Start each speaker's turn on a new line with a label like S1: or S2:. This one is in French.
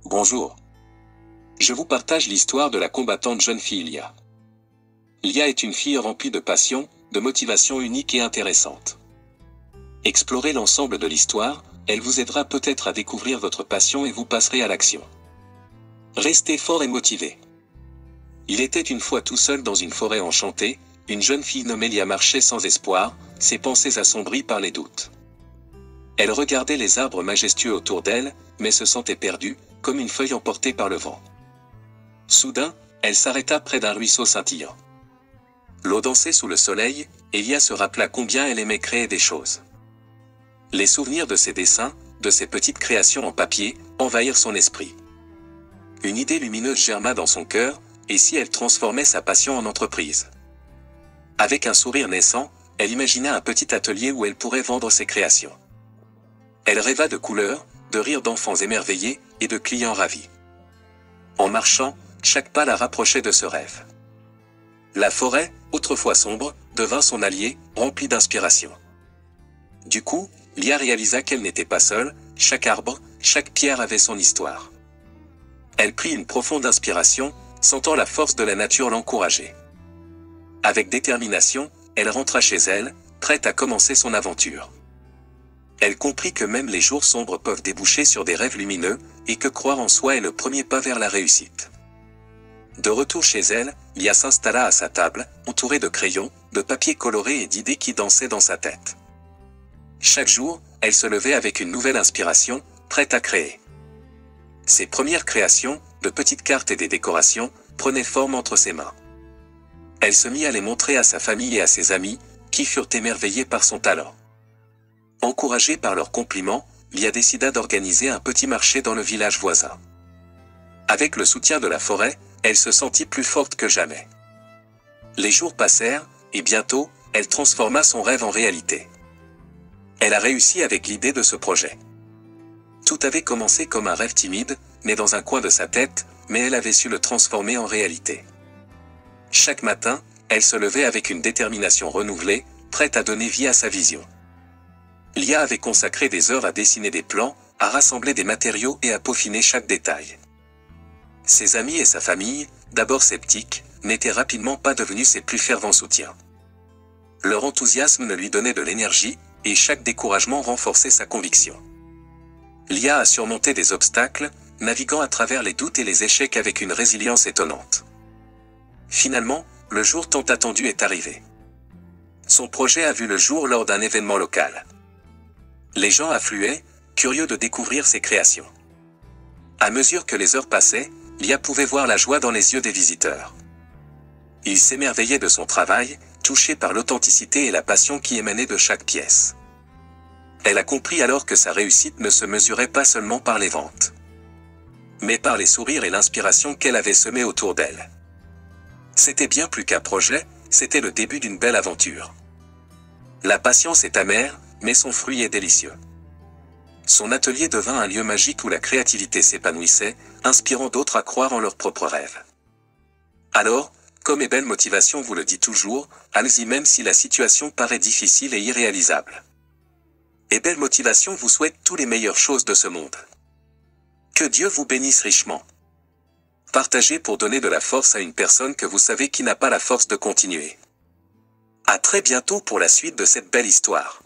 S1: Bonjour. Je vous partage l'histoire de la combattante jeune fille Lia. Lia est une fille remplie de passion, de motivation unique et intéressante. Explorez l'ensemble de l'histoire, elle vous aidera peut-être à découvrir votre passion et vous passerez à l'action. Restez fort et motivé. Il était une fois tout seul dans une forêt enchantée, une jeune fille nommée Lia marchait sans espoir, ses pensées assombries par les doutes. Elle regardait les arbres majestueux autour d'elle, mais se sentait perdue, comme une feuille emportée par le vent. Soudain, elle s'arrêta près d'un ruisseau scintillant. L'eau dansait sous le soleil, et Lia se rappela combien elle aimait créer des choses. Les souvenirs de ses dessins, de ses petites créations en papier, envahirent son esprit. Une idée lumineuse germa dans son cœur, et si elle transformait sa passion en entreprise? Avec un sourire naissant, elle imagina un petit atelier où elle pourrait vendre ses créations. Elle rêva de couleurs, de rires d'enfants émerveillés, et de clients ravis. En marchant, chaque pas la rapprochait de ce rêve. La forêt, autrefois sombre, devint son allié, rempli d'inspiration. Du coup, Lia réalisa qu'elle n'était pas seule, chaque arbre, chaque pierre avait son histoire. Elle prit une profonde inspiration, sentant la force de la nature l'encourager. Avec détermination, elle rentra chez elle, prête à commencer son aventure. Elle comprit que même les jours sombres peuvent déboucher sur des rêves lumineux, et que croire en soi est le premier pas vers la réussite. De retour chez elle, Lia s'installa à sa table, entourée de crayons, de papier coloré et d'idées qui dansaient dans sa tête. Chaque jour, elle se levait avec une nouvelle inspiration, prête à créer. Ses premières créations, de petites cartes et des décorations, prenaient forme entre ses mains. Elle se mit à les montrer à sa famille et à ses amis, qui furent émerveillés par son talent. Encouragée par leurs compliments, Lia décida d'organiser un petit marché dans le village voisin. Avec le soutien de la forêt, elle se sentit plus forte que jamais. Les jours passèrent, et bientôt, elle transforma son rêve en réalité. Elle a réussi avec l'idée de ce projet. Tout avait commencé comme un rêve timide, né dans un coin de sa tête, mais elle avait su le transformer en réalité. Chaque matin, elle se levait avec une détermination renouvelée, prête à donner vie à sa vision. Lia avait consacré des heures à dessiner des plans, à rassembler des matériaux et à peaufiner chaque détail. Ses amis et sa famille, d'abord sceptiques, n'étaient rapidement pas devenus ses plus fervents soutiens. Leur enthousiasme lui donnait de l'énergie, et chaque découragement renforçait sa conviction. Lia a surmonté des obstacles, naviguant à travers les doutes et les échecs avec une résilience étonnante. Finalement, le jour tant attendu est arrivé. Son projet a vu le jour lors d'un événement local. Les gens affluaient, curieux de découvrir ses créations. À mesure que les heures passaient, Lia pouvait voir la joie dans les yeux des visiteurs. Ils s'émerveillaient de son travail, touchés par l'authenticité et la passion qui émanaient de chaque pièce. Elle a compris alors que sa réussite ne se mesurait pas seulement par les ventes, mais par les sourires et l'inspiration qu'elle avait semés autour d'elle. C'était bien plus qu'un projet, c'était le début d'une belle aventure. La patience est amère, mais son fruit est délicieux. Son atelier devint un lieu magique où la créativité s'épanouissait, inspirant d'autres à croire en leurs propres rêves. Alors, comme Belle Motivation vous le dit toujours, allez-y même si la situation paraît difficile et irréalisable. Et Belle Motivation vous souhaite tous les meilleures choses de ce monde. Que Dieu vous bénisse richement. Partagez pour donner de la force à une personne que vous savez qui n'a pas la force de continuer. À très bientôt pour la suite de cette belle histoire.